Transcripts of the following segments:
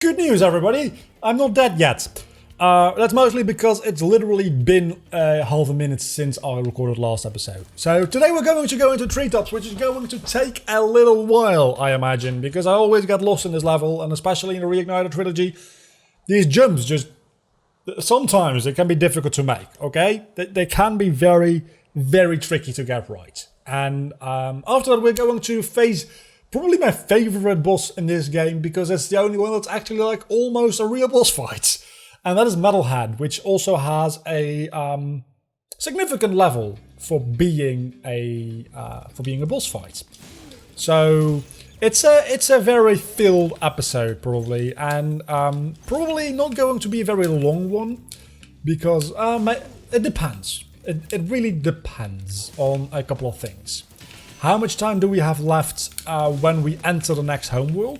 Good news, everybody! I'm not dead yet. That's mostly because it's literally been half a minute since I recorded last episode. So today we're going to go into treetops, which is going to take a little while, I imagine, because I always get lost in this level, and especially in the reignited trilogy, these jumps just... sometimes they can be difficult to make, okay? They can be very, very tricky to get right. And after that we're going to face... probably my favorite boss in this game, because it's the only one that's actually like almost a real boss fight. And that is Metalhead, which also has a significant level for being a boss fight. So it's a very filled episode probably, and probably not going to be a very long one, because it depends. It really depends on a couple of things. How much time do we have left when we enter the next homeworld?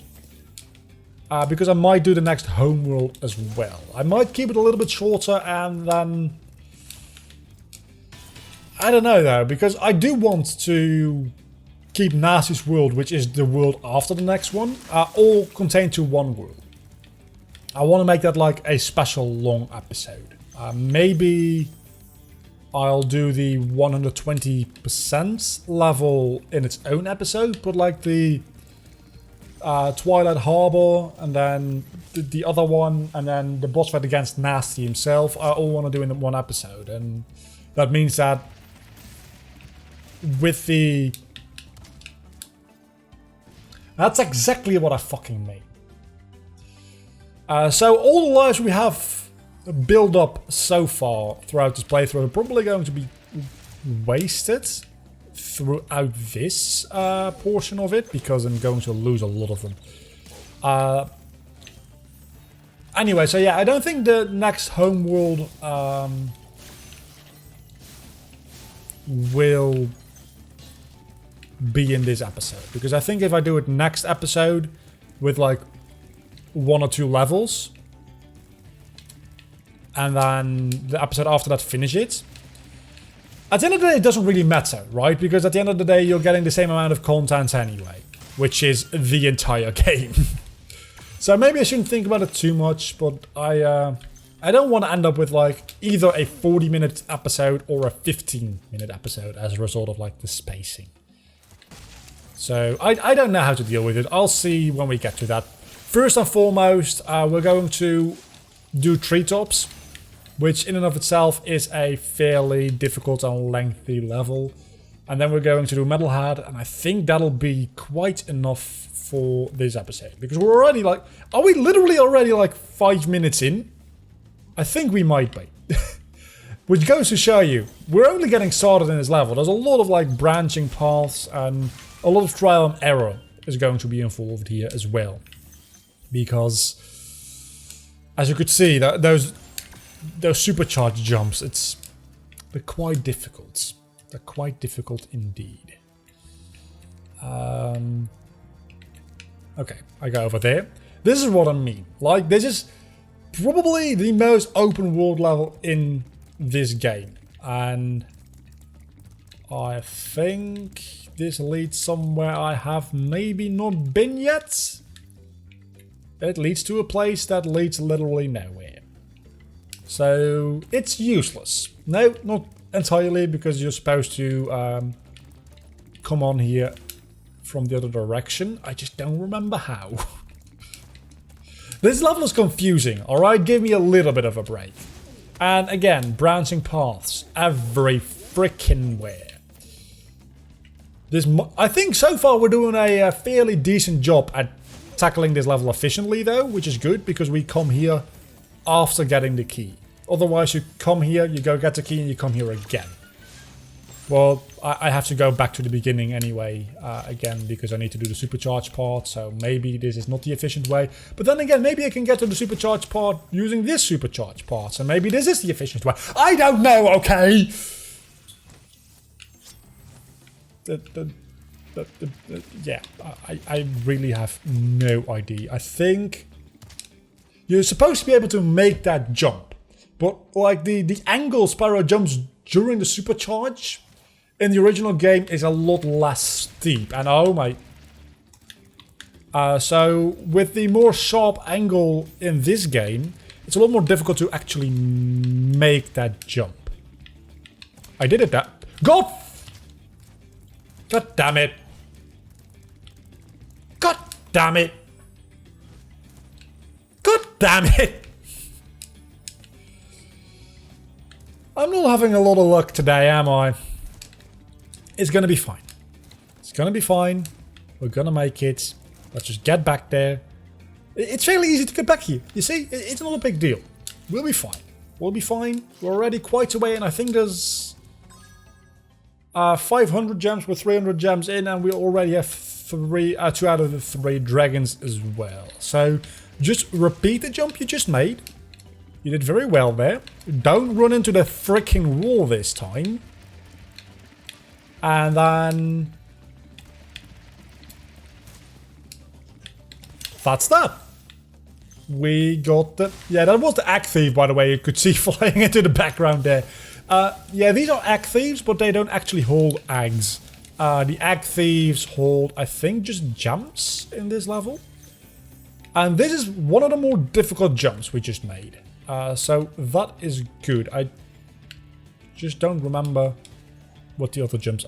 Because I might do the next homeworld as well. I might keep it a little bit shorter and then... I don't know though, because I do want to keep Nasty's world, which is the world after the next one, all contained to one world. I want to make that like a special long episode. Maybe... I'll do the 120% level in its own episode, but like the Twilight Harbor and then the other one and then the boss fight against Nasty himself, I all want to do in one episode. And that means that with the... that's exactly what I fucking mean. So all the lives we have build up so far throughout this playthrough are probably going to be wasted throughout this portion of it, because I'm going to lose a lot of them. Anyway, so yeah, I don't think the next homeworld will be in this episode, because I think if I do it next episode with like 1 or 2 levels, and then the episode after that finish it. At the end of the day, it doesn't really matter, right? Because at the end of the day, you're getting the same amount of content anyway, which is the entire game. So maybe I shouldn't think about it too much, but I don't want to end up with like either a 40-minute episode or a 15-minute episode as a result of like the spacing. So I don't know how to deal with it. I'll see when we get to that. First and foremost, we're going to do treetops, which in and of itself is a fairly difficult and lengthy level. And then we're going to do Metalhead, and I think that'll be quite enough for this episode. Because we're already like... are we literally already like 5 minutes in? I think we might be. Which goes to show you, we're only getting started in this level. There's a lot of like branching paths and a lot of trial and error is going to be involved here as well. Because, as you could see, those supercharged jumps, they're quite difficult. They're quite difficult indeed. Okay, I go over there. This is what I mean. Like, this is probably the most open world level in this game. And I think this leads somewhere I have maybe not been yet. It leads to a place that leads literally nowhere. So it's useless. No, not entirely, because you're supposed to come on here from the other direction. I just don't remember how. This level is confusing, alright? Give me a little bit of a break. And again, branching paths every freaking where. I think so far we're doing a fairly decent job at tackling this level efficiently though, which is good, because we come here after getting the key. Otherwise you come here, you go get the key, and you come here again. Well, I have to go back to the beginning anyway, again, because I need to do the supercharge part, so maybe this is not the efficient way. But then again, maybe I can get to the supercharge part using this supercharge part, so maybe this is the efficient way. I don't know, okay? Yeah, I really have no idea. I think you're supposed to be able to make that jump, but like the angle Spyro jumps during the supercharge in the original game is a lot less steep. And oh my... So with the more sharp angle in this game, it's a lot more difficult to actually make that jump. I did it that... God damn it. God damn it. God damn it. I'm not having a lot of luck today, am I? It's gonna be fine. It's gonna be fine. We're gonna make it. Let's just get back there. It's fairly easy to get back here. You see, it's not a big deal. We'll be fine. We'll be fine. We're already quite away, and I think there's 500 gems with 300 gems in, and we already have 2 out of the 3 dragons as well. So just repeat the jump you just made. You did very well there. Don't run into the freaking wall this time. And then... that's that. We got the... yeah, that was the Egg Thief, by the way. You could see flying into the background there. Yeah, these are Egg Thieves, but they don't actually hold eggs. The Egg Thieves hold, I think, just jumps in this level. And this is one of the more difficult jumps we just made. So that is good. I just don't remember what the other jumps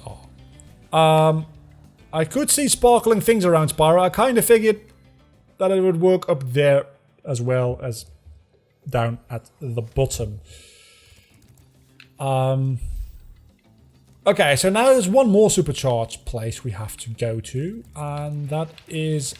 are. I could see sparkling things around Spyro. I kind of figured that it would work up there as well as down at the bottom. Okay, so now there's one more supercharged place we have to go to, and that is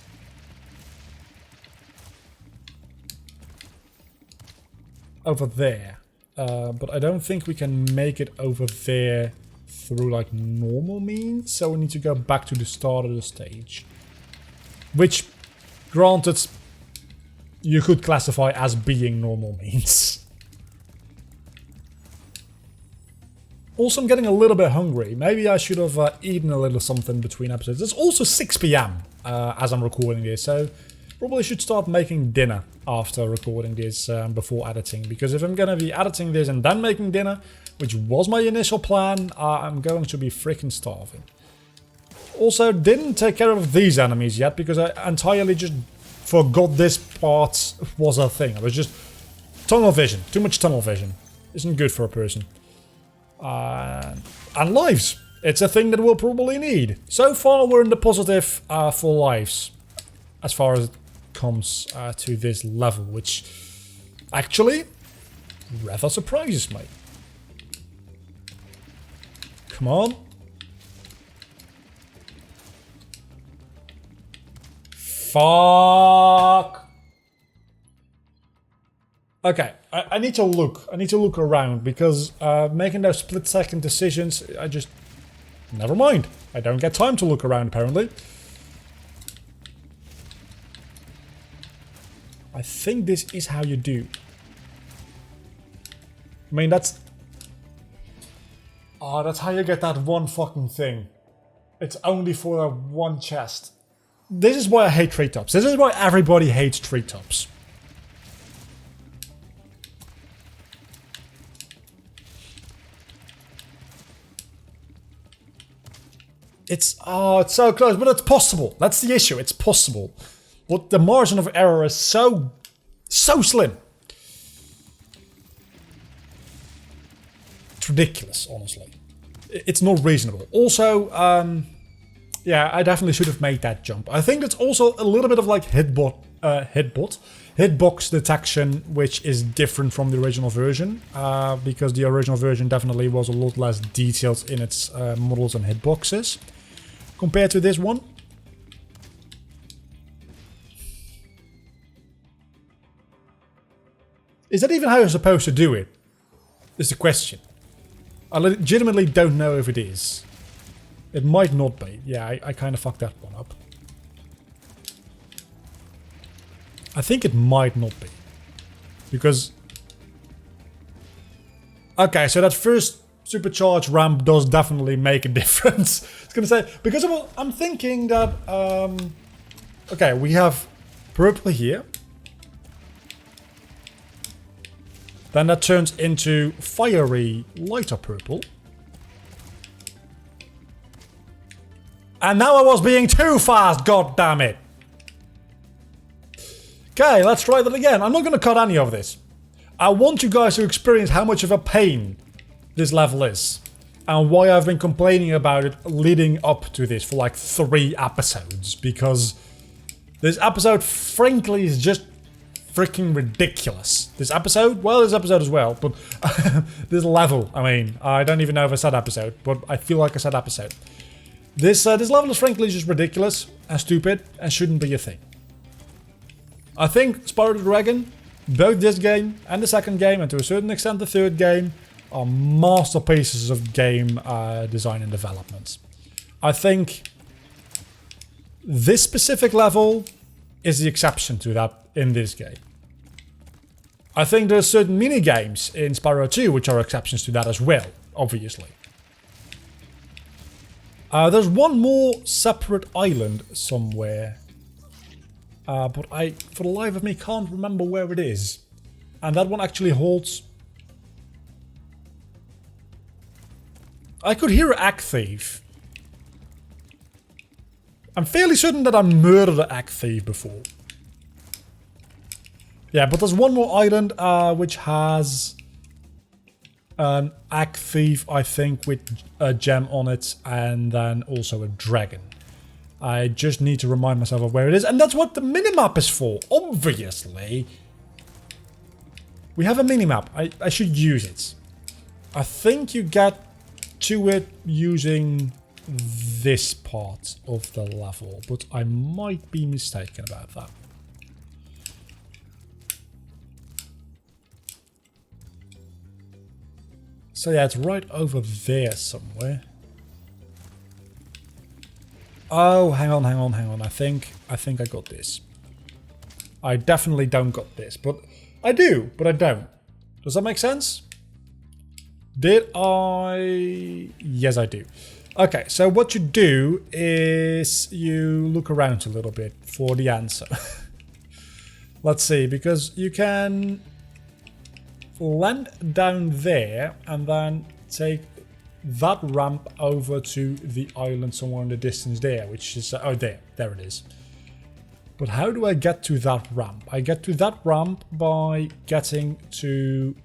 over there. But I don't think we can make it over there through like normal means, so we need to go back to the start of the stage. Which, granted, you could classify as being normal means. Also, I'm getting a little bit hungry. Maybe I should have eaten a little something between episodes. It's also 6 PM as I'm recording this, so probably should start making dinner after recording this before editing. Because if I'm going to be editing this and then making dinner, which was my initial plan, I'm going to be freaking starving. Also, didn't take care of these enemies yet because I entirely just forgot this part was a thing. I was just... tunnel vision. Too much tunnel vision. Isn't good for a person. And lives. It's a thing that we'll probably need. So far, we're in the positive for lives. As far as it comes to this level, which actually rather surprises me. Come on. Fuck. Okay, I need to look. I need to look around because making those split-second decisions, I just... never mind. I don't get time to look around, apparently. I think this is how you do. I mean, that's... oh, that's how you get that one fucking thing. It's only for that one chest. This is why I hate treetops. This is why everybody hates treetops. It's... oh, it's so close, but it's possible. That's the issue. It's possible. But the margin of error is so slim. It's ridiculous, honestly. It's not reasonable. Also, yeah, I definitely should have made that jump. I think it's also a little bit of like hitbox detection, which is different from the original version. Because the original version definitely was a lot less detailed in its models and hitboxes compared to this one. Is that even how you're supposed to do it? Is the question. I legitimately don't know if it is. It might not be. Yeah, I kind of fucked that one up. I think it might not be. Because... okay, so that first supercharged ramp does definitely make a difference. I was gonna say, because I'm thinking that... okay, we have purple here. Then that turns into fiery lighter purple. And now I was being too fast, god damn it! Okay, let's try that again. I'm not going to cut any of this. I want you guys to experience how much of a pain this level is. And why I've been complaining about it leading up to this for like 3 episodes. Because this episode, frankly, is just freaking ridiculous. This episode? Well, this episode as well. But this level, I mean, I don't even know if I said episode. But I feel like I said episode. This level is frankly just ridiculous and stupid and shouldn't be a thing. I think Spyro the Dragon, both this game and the second game, and to a certain extent the third game, are masterpieces of game design and development. I think this specific level is the exception to that in this game. I think there are certain mini-games in Spyro 2 which are exceptions to that as well, obviously. There's one more separate island somewhere. But I, for the life of me, can't remember where it is. And that one actually holds... I could hear an egg thief. I'm fairly certain that I murdered an egg thief before. Yeah, but there's one more island which has an egg thief, I think, with a gem on it, and then also a dragon. I just need to remind myself of where it is, and that's what the minimap is for, obviously. We have a minimap. I should use it. I think you get to it using this part of the level, but I might be mistaken about that. So yeah, it's right over there somewhere. Oh, hang on. I think I got this. I definitely don't got this, but I do, but I don't. Does that make sense? Did I? Yes, I do. Okay, so what you do is you look around a little bit for the answer. Let's see, because you can land down there and then take that ramp over to the island somewhere in the distance there, which is... oh, there it is. But how do I get to that ramp? I get to that ramp by getting to...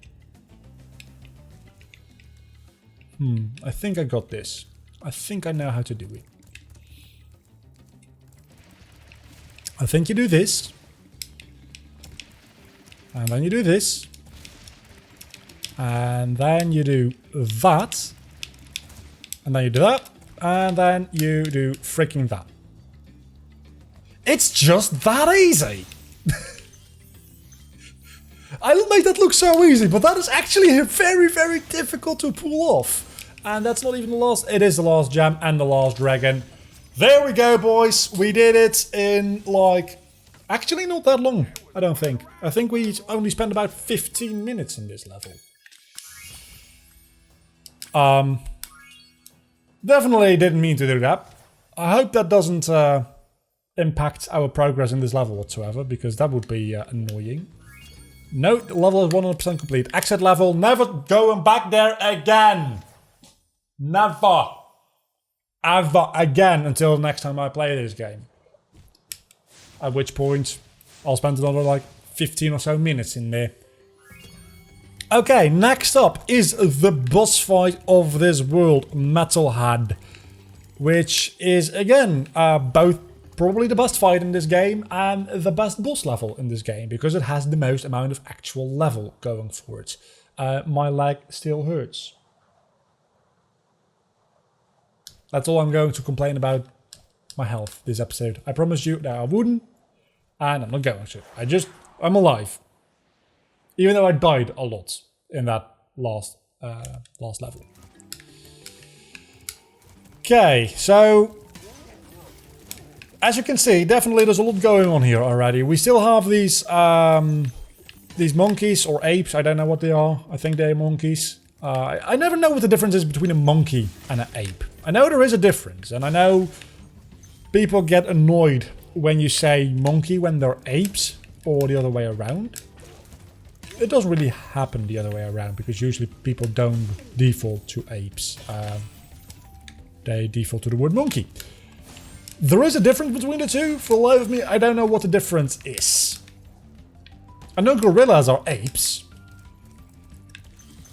I think I got this. I think I know how to do it. I think you do this. And then you do this. And then you do that. And then you do that. And then you do freaking that. It's just that easy. I'll make that look so easy, but that is actually very, very difficult to pull off. And that's not even the last. It is the last gem and the last dragon. There we go, boys. We did it in like... actually not that long, I don't think. I think we only spent about 15 minutes in this level. Definitely didn't mean to do that. I hope that doesn't impact our progress in this level whatsoever, because that would be annoying. No, the level is 100% complete. Exit level, never going back there again. Never. Ever again until the next time I play this game. At which point, I'll spend another like 15 or so minutes in there. Okay, next up is the boss fight of this world, Metalhead. Which is, again, both probably the best fight in this game and the best boss level in this game. Because it has the most amount of actual level going for it. My leg still hurts. That's all I'm going to complain about my health this episode. I promised you that I wouldn't. And I'm not going to. I'm alive. Even though I died a lot in that last level. Okay, so as you can see, definitely there's a lot going on here already. We still have these monkeys or apes. I don't know what they are. I think they're monkeys. I never know what the difference is between a monkey and an ape. I know there is a difference, and I know people get annoyed when you say monkey when they're apes, or the other way around. It doesn't really happen the other way around, because usually people don't default to apes. They default to the word monkey. There is a difference between the two. For the life of me, I don't know what the difference is. I know gorillas are apes.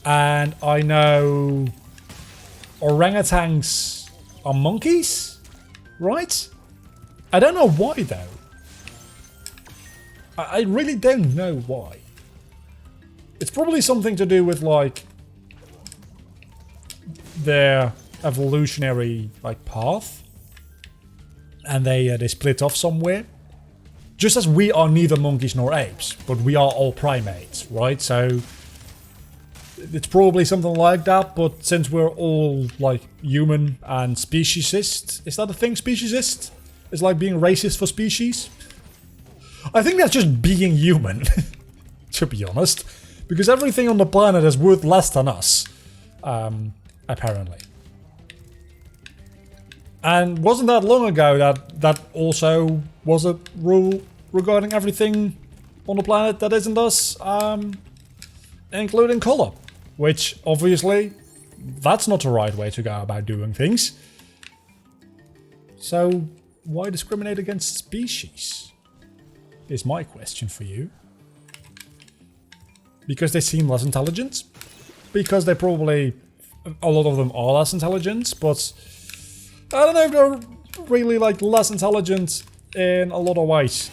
And I know orangutans are monkeys, right? I don't know why though. I really don't know why. It's probably something to do with like their evolutionary like path, and they split off somewhere. Just as we are neither monkeys nor apes, but we are all primates, right? So it's probably something like that, but since we're all like human and speciesist, is that a thing, speciesist? It's like being racist for species? I think that's just being human, to be honest, because everything on the planet is worth less than us, apparently. And wasn't that long ago that also was a rule regarding everything on the planet that isn't us, including color. Which, obviously, that's not the right way to go about doing things. So, why discriminate against species? Is my question for you. Because they seem less intelligent? Because they probably... a lot of them are less intelligent, but... I don't know if they're really, like, less intelligent in a lot of ways.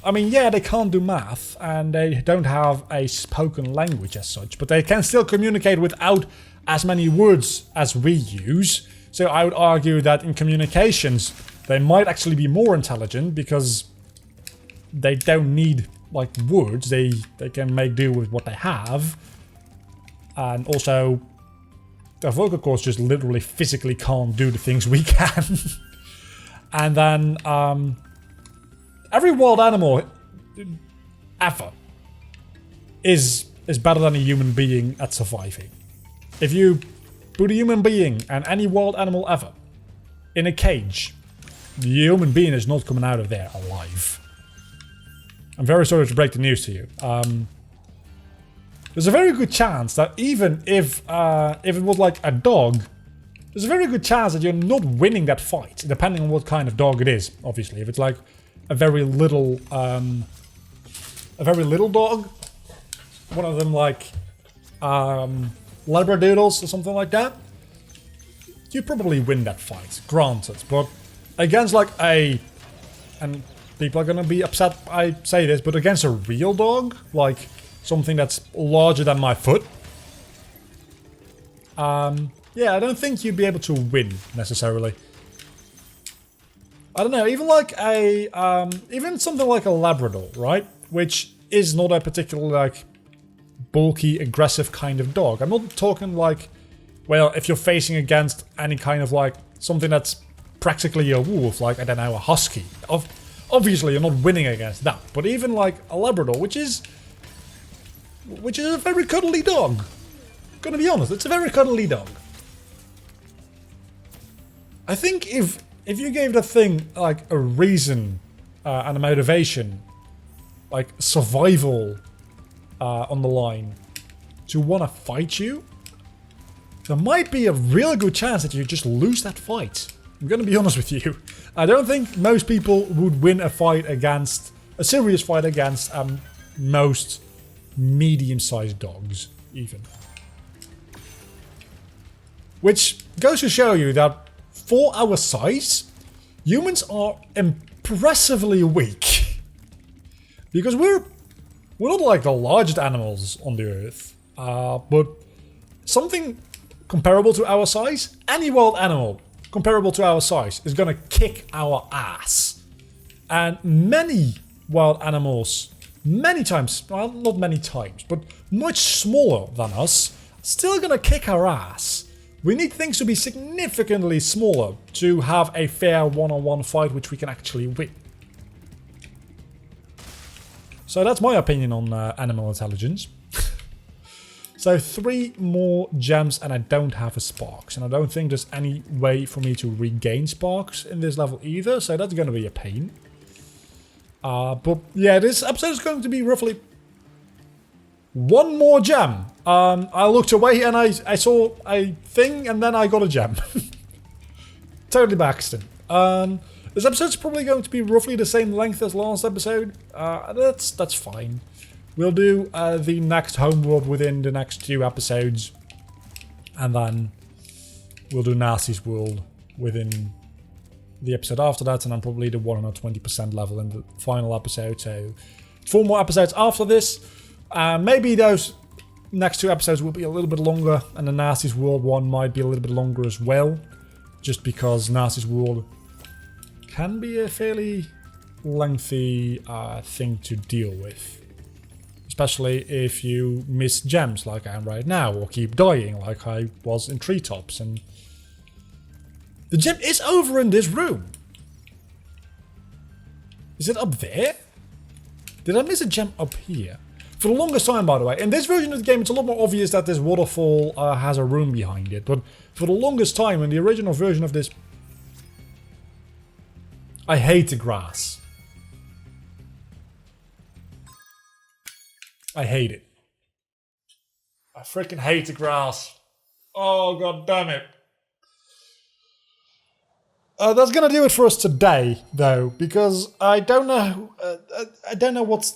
I mean, yeah, they can't do math, and they don't have a spoken language as such, but they can still communicate without as many words as we use. So I would argue that in communications, they might actually be more intelligent, because they don't need, like, words. They can make do with what they have. And also, their vocal cords just literally physically can't do the things we can. And then, every wild animal ever is better than a human being at surviving. If you put a human being and any wild animal ever in a cage, the human being is not coming out of there alive. I'm very sorry to break the news to you. There's a very good chance that even if it was like a dog, there's a very good chance that you're not winning that fight, depending on what kind of dog it is, obviously. If it's like a very little dog, one of them like Labradoodles or something like that, you probably win that fight, granted. But against like and people are gonna be upset I say this, but against a real dog, like something that's larger than my foot, yeah, I don't think you'd be able to win necessarily. I don't know, even like even something like a Labrador, right? Which is not a particularly like bulky, aggressive kind of dog. I'm not talking like, well, if you're facing against any kind of like something that's practically a wolf, like, I don't know, a husky. Obviously you're not winning against that, but even like a Labrador, which is a very cuddly dog. Gonna be honest, it's a very cuddly dog. I think if you gave the thing like a reason and a motivation, like survival on the line, to want to fight you, there might be a really good chance that you just lose that fight. I'm gonna be honest with you. I don't think most people would win a fight against, a serious fight against most medium-sized dogs, even. Which goes to show you that for our size, humans are impressively weak. Because we're not like the largest animals on the earth, but something comparable to our size, any wild animal comparable to our size is gonna kick our ass. And many wild animals, many times, well, not many times, but much smaller than us, still gonna kick our ass. We need things to be significantly smaller to have a fair one-on-one fight which we can actually win. So that's my opinion on animal intelligence. So 3 more gems and I don't have a sparks. And I don't think there's any way for me to regain sparks in this level either. So that's going to be a pain. But yeah, this episode is going to be roughly 1 more gem. I looked away and I saw a thing and then I got a gem. Totally by accident. This episode's probably going to be roughly the same length as last episode. That's fine. We'll do the next homeworld within the next 2 episodes. And then we'll do Nasty's World within the episode after that. And then probably the 120% level in the final episode. So 4 more episodes after this. Maybe those next 2 episodes will be a little bit longer. And the Nasty's World one might be a little bit longer as well. Just because Nasty's World can be a fairly lengthy thing to deal with. Especially if you miss gems like I am right now, or keep dying like I was in Treetops. And the gem is over in this room. Is it up there? Did I miss a gem up here? For the longest time, by the way. In this version of the game, it's a lot more obvious that this waterfall has a room behind it. But for the longest time, in the original version of this... I hate the grass. I hate it. I freaking hate the grass. Oh, god damn it. That's gonna do it for us today, though, because I don't know. I don't know what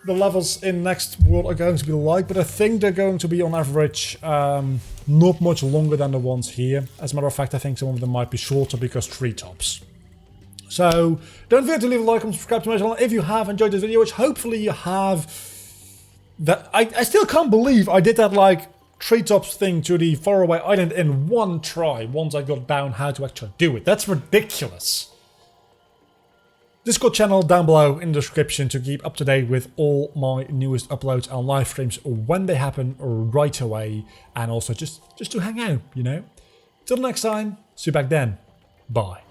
the levels in next world are going to be like, but I think they're going to be on average not much longer than the ones here. As a matter of fact, I think some of them might be shorter because Treetops. So don't forget to leave a like and subscribe to my channel if you have enjoyed this video, which hopefully you have. That I still can't believe I did that like Treetops thing to the faraway island in one try once I got down how to actually do it. That's ridiculous. Discord channel down below in the description to keep up to date with all my newest uploads and live streams when they happen right away, and also just to hang out, you know. Till next time, see you back then. Bye.